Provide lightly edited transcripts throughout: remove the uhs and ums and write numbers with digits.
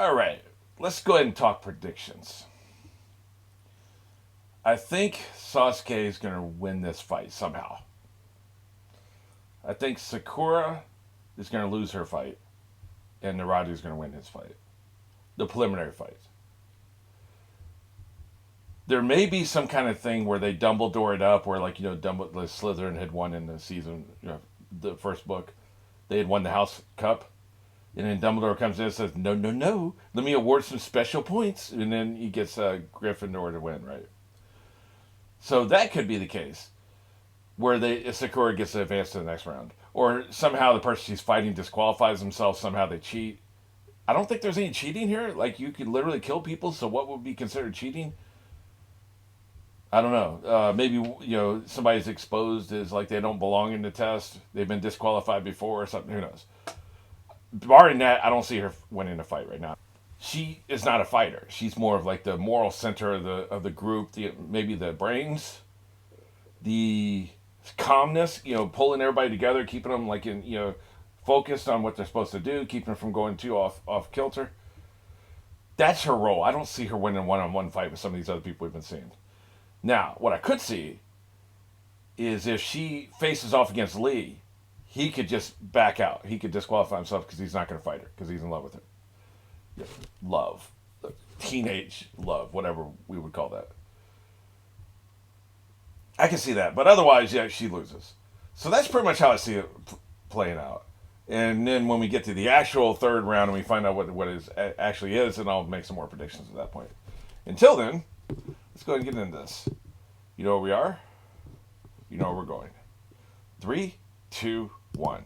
All right, let's go ahead and talk predictions. I think Sasuke is going to win this fight somehow. I think Sakura is going to lose her fight, and Naruto is going to win his fight, the preliminary fight. There may be some kind of thing where they Dumbledore it up, where like Dumbledore, Slytherin had won in the season, the first book. They had won the House Cup, and then Dumbledore comes in and says, "No, no, no, let me award some special points," and then he gets Gryffindor to win, right? So that could be the case, where Sakura gets to advance to the next round, or somehow the person she's fighting disqualifies themselves. Somehow they cheat. I don't think there's any cheating here. Like you could literally kill people. So what would be considered cheating? I don't know. Maybe somebody's exposed as like they don't belong in the test. They've been disqualified before or something. Who knows? Barring that, I don't see her winning a fight right now. She is not a fighter. She's more of like the moral center of the group. Maybe the brains, the calmness. Pulling everybody together, keeping them like in focused on what they're supposed to do, keeping them from going too off kilter. That's her role. I don't see her winning a one-on-one fight with some of these other people we've been seeing. Now, what I could see is if she faces off against Lee, he could just back out. He could disqualify himself because he's not going to fight her because he's in love with her. Yeah. Love. Teenage love, whatever we would call that. I can see that. But otherwise, yeah, she loses. So that's pretty much how I see it playing out. And then when we get to the actual third round and we find out what it actually is, and I'll make some more predictions at that point. Until then, let's go ahead and get into this. You know where we are? You know where we're going. 3, 2, 1.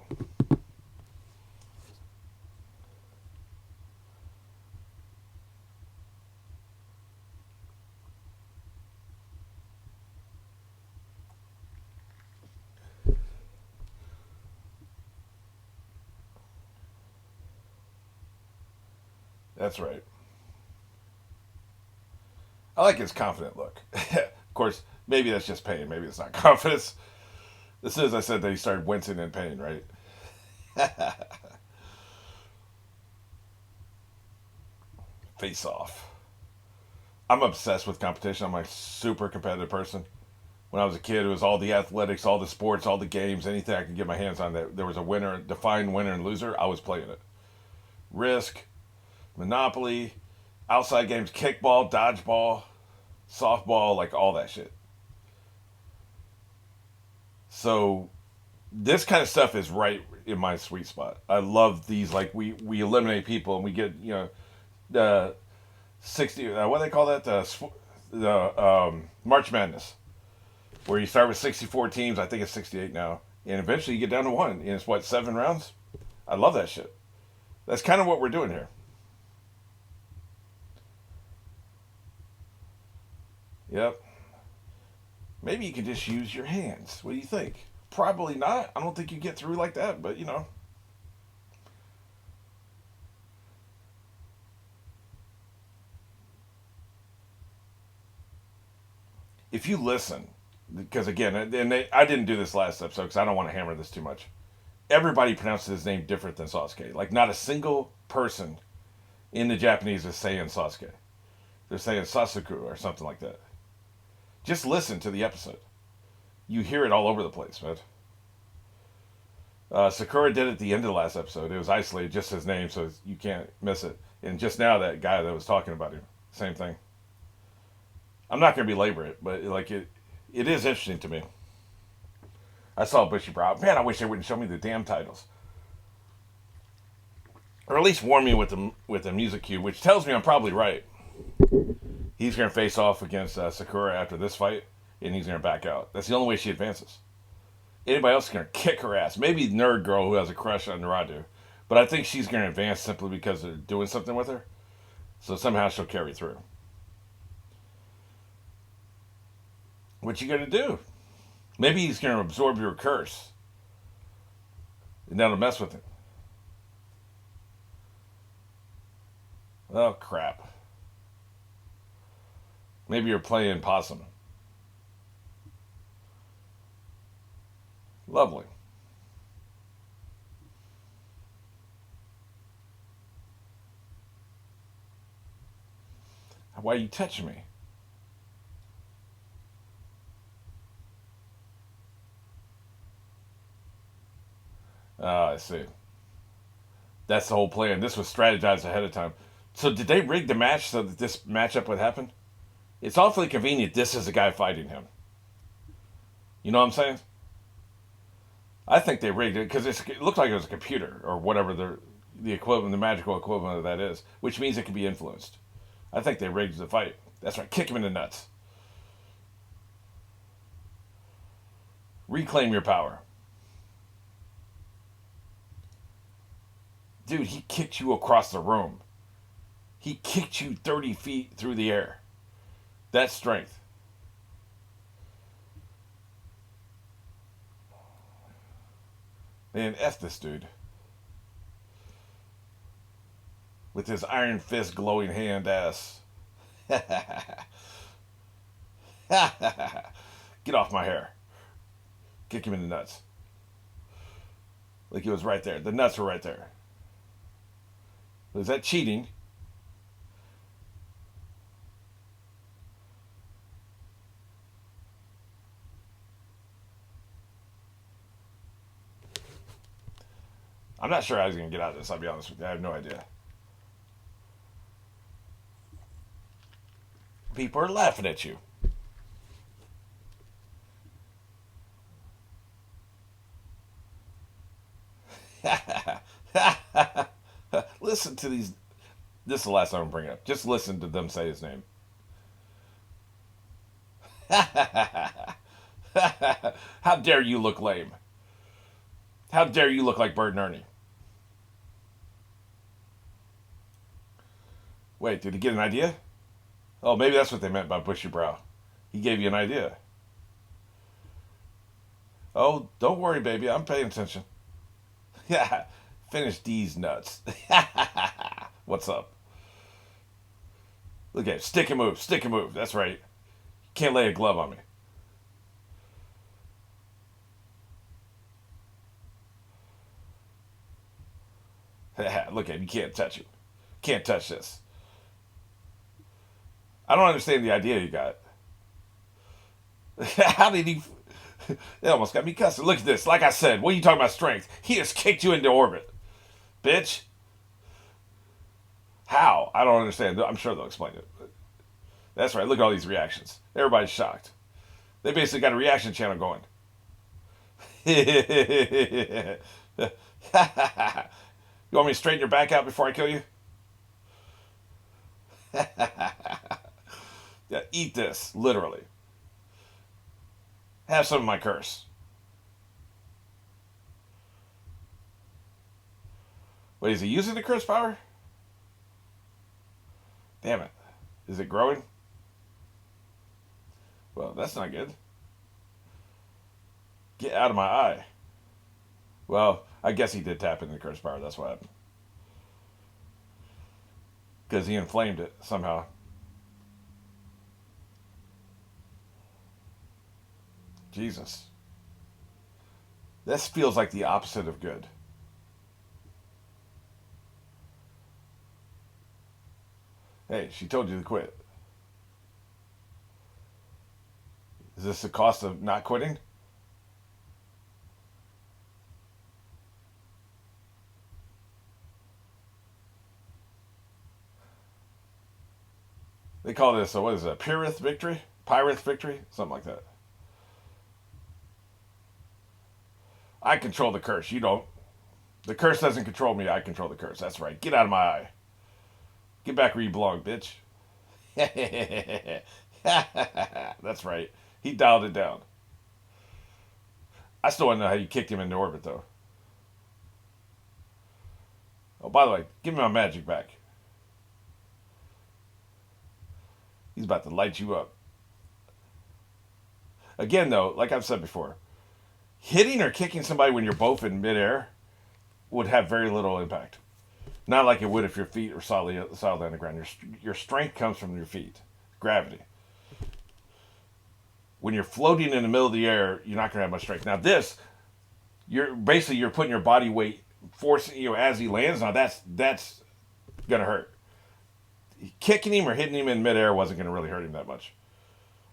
That's right. I like his confident look. Of course, maybe that's just pain. Maybe it's not confidence. As soon as I said that, he started wincing in pain, right? Face off. I'm obsessed with competition. I'm a super competitive person. When I was a kid, it was all the athletics, all the sports, all the games, anything I could get my hands on. That there was a winner, defined winner and loser. I was playing it. Risk, Monopoly, outside games, kickball, dodgeball, softball, like all that shit. So this kind of stuff is right in my sweet spot. I love these. Like we eliminate people and we get the 60. What do they call that? The March Madness, where you start with 64 teams. I think it's 68 now, and eventually you get down to one. And it's what, 7 rounds. I love that shit. That's kind of what we're doing here. Yep. Maybe you could just use your hands. What do you think? Probably not. I don't think you get through like that, but if you listen, because again, I didn't do this last episode because I don't want to hammer this too much. Everybody pronounces his name different than Sasuke. Like, not a single person in the Japanese is saying Sasuke. They're saying Sasuke or something like that. Just listen to the episode. You hear it all over the place, man. Sakura did it at the end of the last episode. It was isolated, just his name, so you can't miss it. And just now, that guy that was talking about him, same thing. I'm not going to belabor it, but it is interesting to me. I saw Bushy Brow. Man, I wish they wouldn't show me the damn titles, or at least warn me with the music cue, which tells me I'm probably right. He's going to face off against Sakura after this fight, and he's going to back out. That's the only way she advances. Anybody else is going to kick her ass. Maybe Nerd Girl, who has a crush on Naruto, but I think she's going to advance simply because they're doing something with her. So somehow she'll carry through. What you going to do? Maybe he's going to absorb your curse, and that'll mess with it. Oh crap! Maybe you're playing possum. Lovely. Why you touching me? I see. That's the whole plan. This was strategized ahead of time. So did they rig the match so that this matchup would happen? It's awfully convenient. This is the guy fighting him. You know what I'm saying? I think they rigged it because it looked like it was a computer or whatever the equivalent, the magical equivalent of that is, which means it can be influenced. I think they rigged the fight. That's right. Kick him in the nuts. Reclaim your power. Dude, he kicked you across the room. He kicked you 30 feet through the air. That's strength. Man, F this dude. With his iron fist glowing hand ass. Get off my hair. Kick him in the nuts. Like he was right there. The nuts were right there. Is that cheating? I'm not sure how he's going to get out of this, I'll be honest with you. I have no idea. People are laughing at you. Listen to these. This is the last time I'm bringing it up. Just listen to them say his name. How dare you look lame? How dare you look like Bert and Ernie? Wait, did he get an idea? Oh, maybe that's what they meant by bushy brow. He gave you an idea. Oh, don't worry, baby. I'm paying attention. Yeah, finish these nuts. What's up? Look at it. Stick and move. Stick and move. That's right. Can't lay a glove on me. Look at it. You can't touch it. Can't touch this. I don't understand the idea you got. How did he? It almost got me cussing. Look at this. Like I said, what are you talking about strength? He just kicked you into orbit. Bitch. How? I don't understand. I'm sure they'll explain it. That's right. Look at all these reactions. Everybody's shocked. They basically got a reaction channel going. You want me to straighten your back out before I kill you? Yeah, eat this, literally. Have some of my curse. Wait, is he using the curse power? Damn it. Is it growing? Well, that's not good. Get out of my eye. Well, I guess he did tap into the curse power. That's what happened. Because he inflamed it somehow. Jesus. This feels like the opposite of good. Hey, she told you to quit. Is this the cost of not quitting? They call this a, what is it, a Pyrrhith victory? Pyrrhith victory? Something like that. I control the curse. You don't. The curse doesn't control me. I control the curse. That's right. Get out of my eye. Get back where you belong, bitch. That's right. He dialed it down. I still want to know how you kicked him into orbit, though. Oh, by the way, give me my magic back. He's about to light you up. Again, though, like I've said before, hitting or kicking somebody when you're both in midair would have very little impact. Not like it would if your feet are solid on the ground. Your strength comes from your feet, gravity. When you're floating in the middle of the air, you're not going to have much strength. Now this, you're putting your body weight forcing as he lands. Now that's going to hurt. kicking him or hitting him in midair wasn't going to really hurt him that much.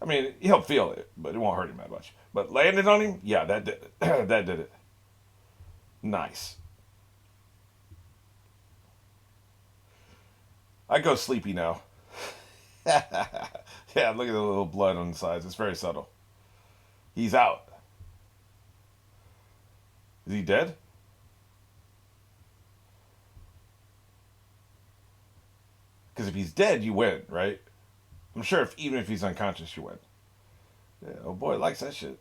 I mean, he'll feel it, but it won't hurt him that much. But landing on him, yeah, that did it. That did it. Nice. I go sleepy now. Yeah, look at the little blood on the sides. It's very subtle. He's out. Is he dead? Because if he's dead, you win, right? I'm sure even if he's unconscious, you win. Yeah, oh boy, likes that shit.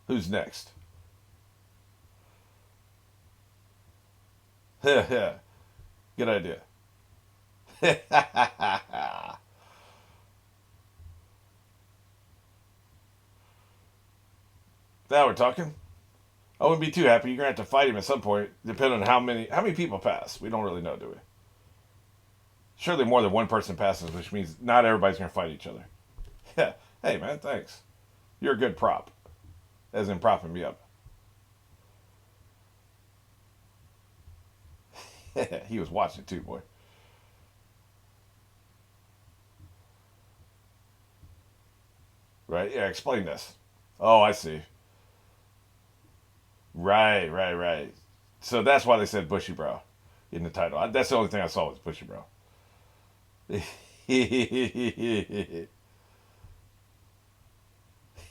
Who's next? Yeah, good idea. Now we're talking. I wouldn't be too happy. You're gonna have to fight him at some point, depending on how many people pass. We don't really know, do we? Surely more than one person passes, which means not everybody's gonna fight each other. Yeah. Hey man, thanks. You're a good prop, as in propping me up. He was watching too, boy. Right? Yeah. Explain this. Oh, I see. Right, right, right. So that's why they said Bushy Bro in the title. That's the only thing I saw was Bushy Bro.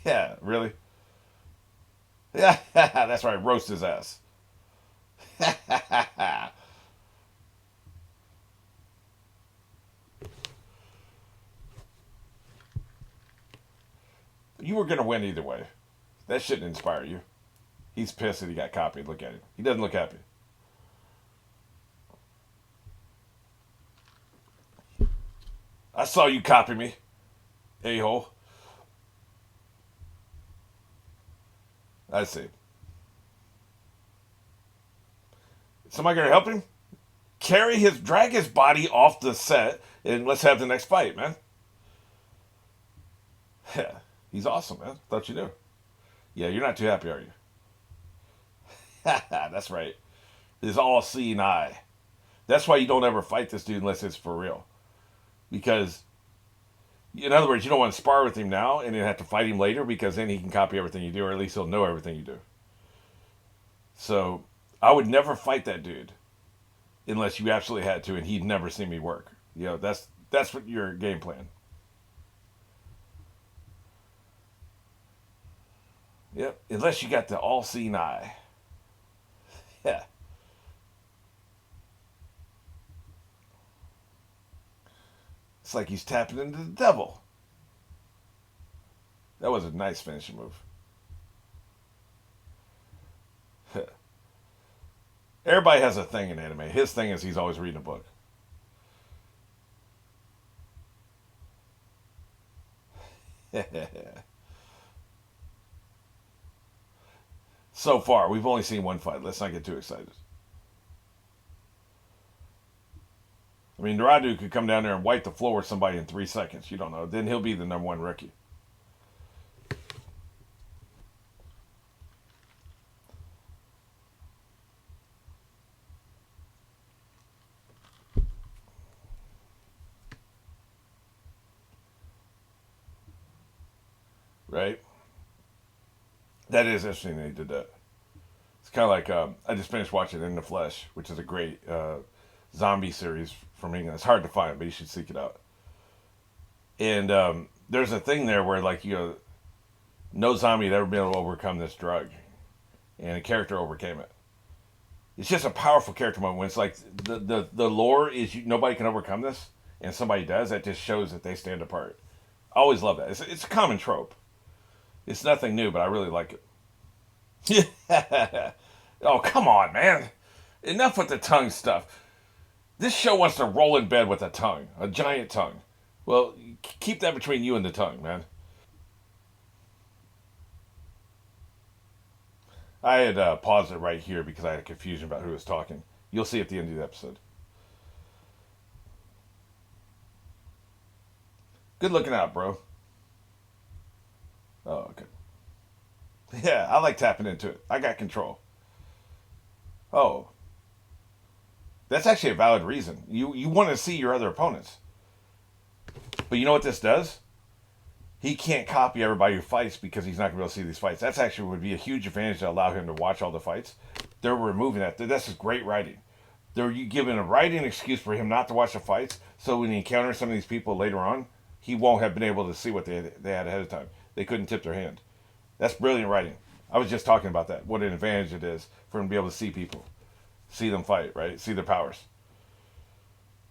Yeah, really? Yeah, that's right. Roast his ass. You were gonna win either way. That shouldn't inspire you. He's pissed that he got copied. Look at him. He doesn't look happy. I saw you copy me, a hole. I see. Somebody gonna help him? Drag his body off the set, and let's have the next fight, man. Yeah, he's awesome, man. Thought you knew. Yeah, you're not too happy, are you? That's right. His all-seeing eye. That's why you don't ever fight this dude unless it's for real. Because, in other words, you don't want to spar with him now and then have to fight him later because then he can copy everything you do, or at least he'll know everything you do. So, I would never fight that dude unless you absolutely had to, and he'd never see me work. That's what your game plan. Yep. Unless you got the all-seeing eye. Yeah. It's like he's tapping into the devil. That was a nice finishing move. Everybody has a thing in anime. His thing is he's always reading a book. So far, we've only seen one fight. Let's not get too excited. I mean, Naruto could come down there and wipe the floor with somebody in 3 seconds. You don't know. Then he'll be the number one rookie. Right? That is interesting that he did that. It's kind of like I just finished watching In the Flesh, which is a great zombie series from England. It's hard to find, but you should seek it out. And there's a thing there where, like, no zombie had ever been able to overcome this drug, and a character overcame it. It's just a powerful character moment when it's like the lore is nobody can overcome this, and somebody does. That just shows that they stand apart. I always love that. It's a common trope. It's nothing new, but I really like it. Yeah. Oh, come on, man. Enough with the tongue stuff. This show wants to roll in bed with a tongue, a giant tongue. Well, keep that between you and the tongue, man. I had paused it right here because I had confusion about who was talking. You'll see at the end of the episode. Good looking out, bro. Oh, okay. Yeah, I like tapping into it. I got control. Oh, That's actually a valid reason. You want to see your other opponents. But you know what this does? He can't copy everybody who fights because he's not going to be able to see these fights. That's actually would be a huge advantage to allow him to watch all the fights. They're removing that. That's just great writing. They're giving a writing excuse for him not to watch the fights, so when he encounters some of these people later on, he won't have been able to see what they had ahead of time. They couldn't tip their hand. That's brilliant writing. I was just talking about that. What an advantage it is for him to be able to see people, see them fight, right? See their powers.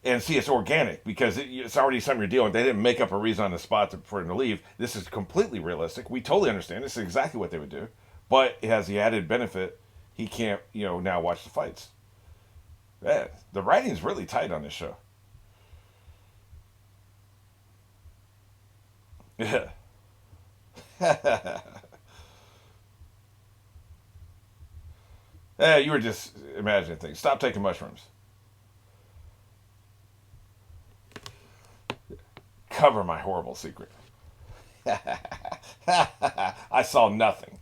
And see, it's organic because it's already something you're dealing with. They didn't make up a reason on the spot for him to leave. This is completely realistic. We totally understand. This is exactly what they would do. But it has the added benefit he can't, now watch the fights. Man, the writing's really tight on this show. Yeah. You were just imagining things. Stop taking mushrooms. Cover my horrible secret. I saw nothing.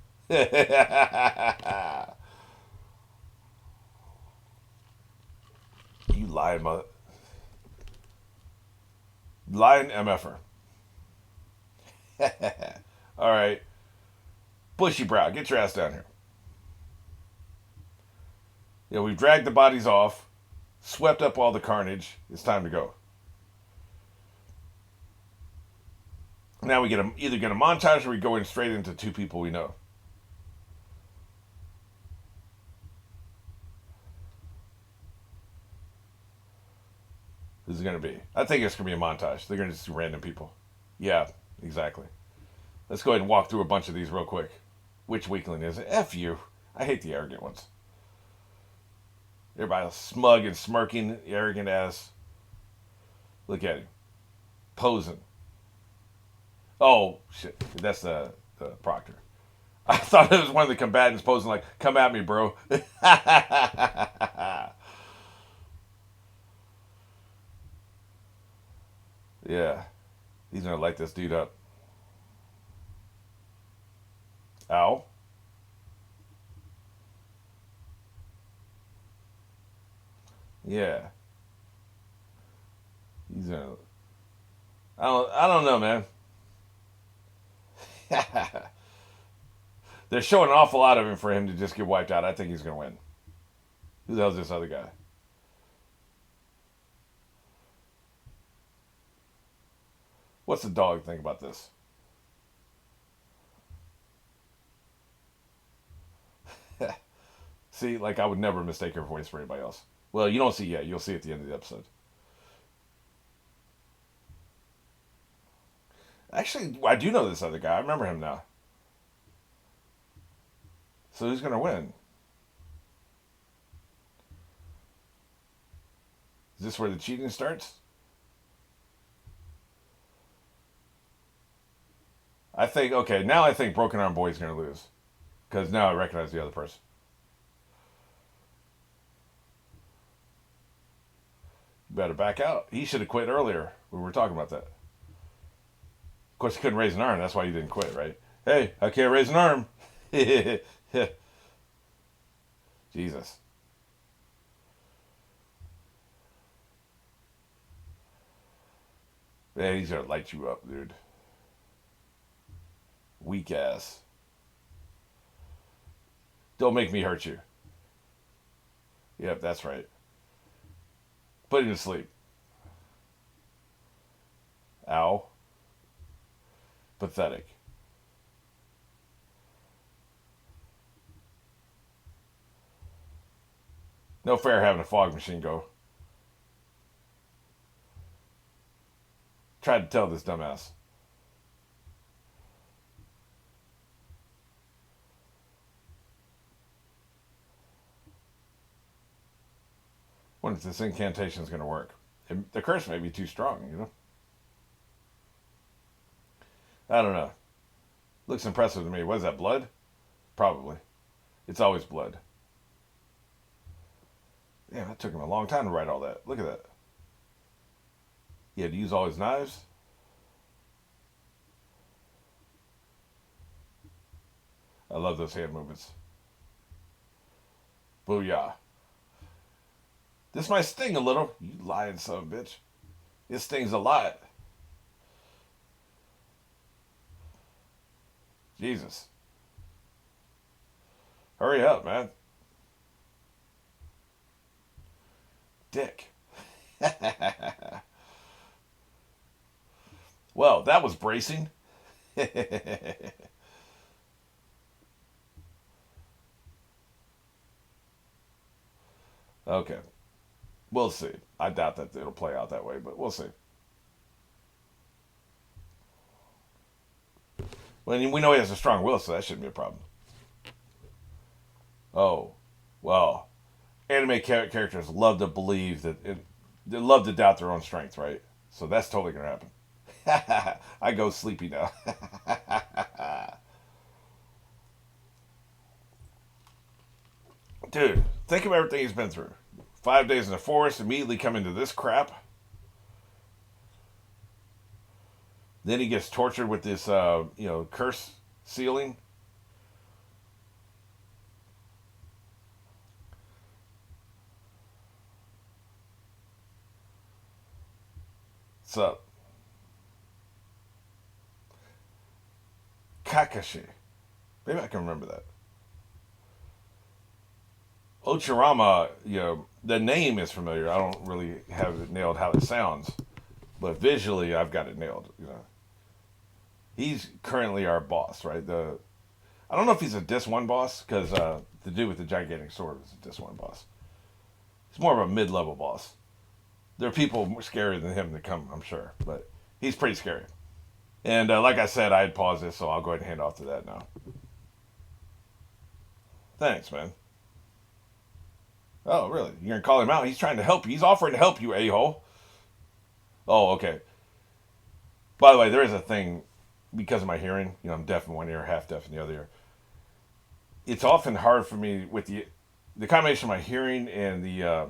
You lying mother. Lying MFer. All right. Bushy brow, get your ass down here. We've dragged the bodies off, swept up all the carnage. It's time to go. Now we either get a montage or we go in straight into two people we know. Who's it going to be? I think it's going to be a montage. They're going to just do random people. Yeah, exactly. Let's go ahead and walk through a bunch of these real quick. Which weakling is it? F you. I hate the arrogant ones. Everybody smug and smirking, arrogant ass. Look at him. Posing. Oh, shit. That's the proctor. I thought it was one of the combatants posing like, come at me, bro. Yeah. He's going to light this dude up. Ow. Yeah. He's going to... I don't know, man. They're showing an awful lot of him for him to just get wiped out. I think he's going to win. Who the hell's this other guy? What's the dog think about this? See, like I would never mistake her voice for anybody else. Well, you don't see yet. You'll see at the end of the episode. Actually, I do know this other guy. I remember him now. So who's going to win? Is this where the cheating starts? Now I think Broken Arm Boy's going to lose. Because now I recognize the other person. You better back out. He should have quit earlier. We were talking about that. Of course, he couldn't raise an arm. That's why he didn't quit, right? Hey, I can't raise an arm. Jesus. Man, he's going to light you up, dude. Weak ass. Don't make me hurt you. Yep, that's right. Put him to sleep. Ow. Pathetic. No fair having a fog machine go. Tried to tell this dumbass. Wonder if this incantation is going to work. The curse may be too strong, I don't know. Looks impressive to me. What is that, blood? Probably. It's always blood. Damn, that took him a long time to write all that. Look at that. He had to use all his knives. I love those hand movements. Booyah. This might sting a little. You lying son of a bitch. It stings a lot. Jesus. Hurry up, man. Dick. Well, that was bracing. Okay. We'll see. I doubt that it'll play out that way, but we'll see. Well, we know he has a strong will, so that shouldn't be a problem. Oh, well, anime characters love to believe they love to doubt their own strength, right? So that's totally gonna happen. I go sleepy now. Dude, think of everything he's been through. 5 days in the forest, immediately come into this crap. Then he gets tortured with this, curse sealing. So, Kakashi. Maybe I can remember that. Ochirama, the name is familiar. I don't really have it nailed how it sounds, but visually I've got it nailed. He's currently our boss, right? I don't know if he's a Dis 1 boss, because the dude with the gigantic sword is a Dis 1 boss. He's more of a mid-level boss. There are people more scarier than him to come, I'm sure, but he's pretty scary. And like I said, I had paused this, so I'll go ahead and hand off to that now. Thanks, man. Oh, really? You're going to call him out? He's trying to help you. He's offering to help you, a-hole. Oh, okay. By the way, there is a thing, because of my hearing, I'm deaf in one ear, half deaf in the other ear. It's often hard for me with the combination of my hearing and the...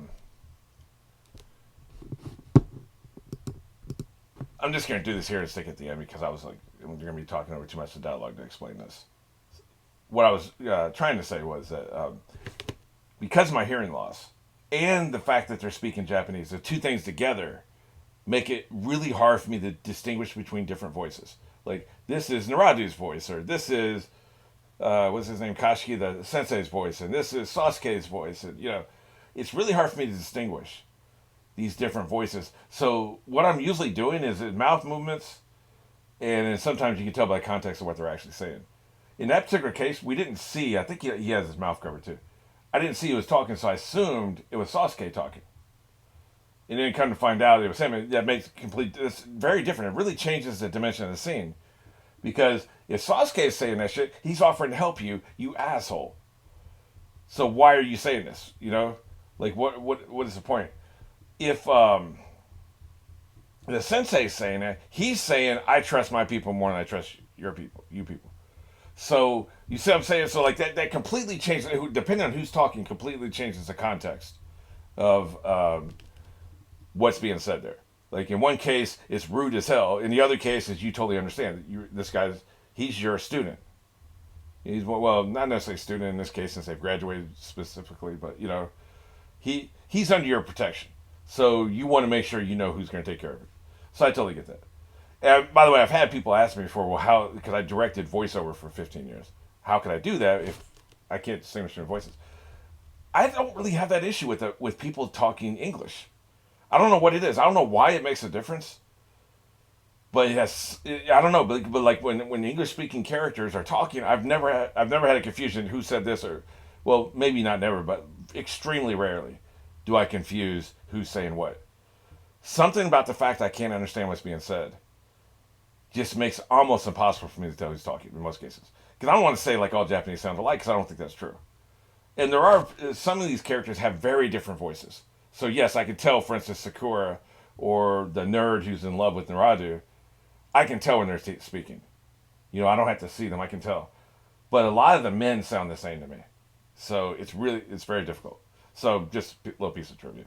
I'm just going to do this here and stick at the end, because I was like, you're going to be talking over too much of dialogue to explain this. What I was trying to say was that because of my hearing loss and the fact that they're speaking Japanese, the two things together make it really hard for me to distinguish between different voices. Like, this is Naradu's voice, or this is, what's his name, Kashiki, the sensei's voice, and this is Sasuke's voice. And, it's really hard for me to distinguish these different voices. So what I'm usually doing is mouth movements, and then sometimes you can tell by context of what they're actually saying. In that particular case, we didn't see, I think he has his mouth covered too. I didn't see he was talking, so I assumed it was Sasuke talking. And then come to find out it was him. That makes it's very different. It really changes the dimension of the scene. Because if Sasuke is saying that shit, he's offering to help you, you asshole. So why are you saying this? Like, what is the point? If the sensei is saying that, he's saying, I trust my people more than I trust you people. So, you see what I'm saying? So, like, that completely changes, depending on who's talking, completely changes the context of what's being said there. Like, in one case, it's rude as hell. In the other case, is you totally understand. He's your student. He's, well, not necessarily a student in this case, since they've graduated specifically, but, he's under your protection. So, you want to make sure you know who's going to take care of it. So, I totally get that. And by the way, I've had people ask me before, well, how, because I directed voiceover for 15 years. How could I do that if I can't distinguish their voices? I don't really have that issue with people talking English. I don't know what it is. I don't know why it makes a difference. But I don't know. But like when English speaking characters are talking, I've never had a confusion who said this, or, well, maybe not never, but extremely rarely do I confuse who's saying what. Something about the fact I can't understand what's being said just makes it almost impossible for me to tell who's talking in most cases. Because I don't want to say like all Japanese sound alike, because I don't think that's true. And there are some of these characters have very different voices. So yes, I can tell, for instance, Sakura or the nerd who's in love with Naradu, I can tell when they're speaking. I don't have to see them, I can tell. But a lot of the men sound the same to me. So it's very difficult. So just a little piece of trivia.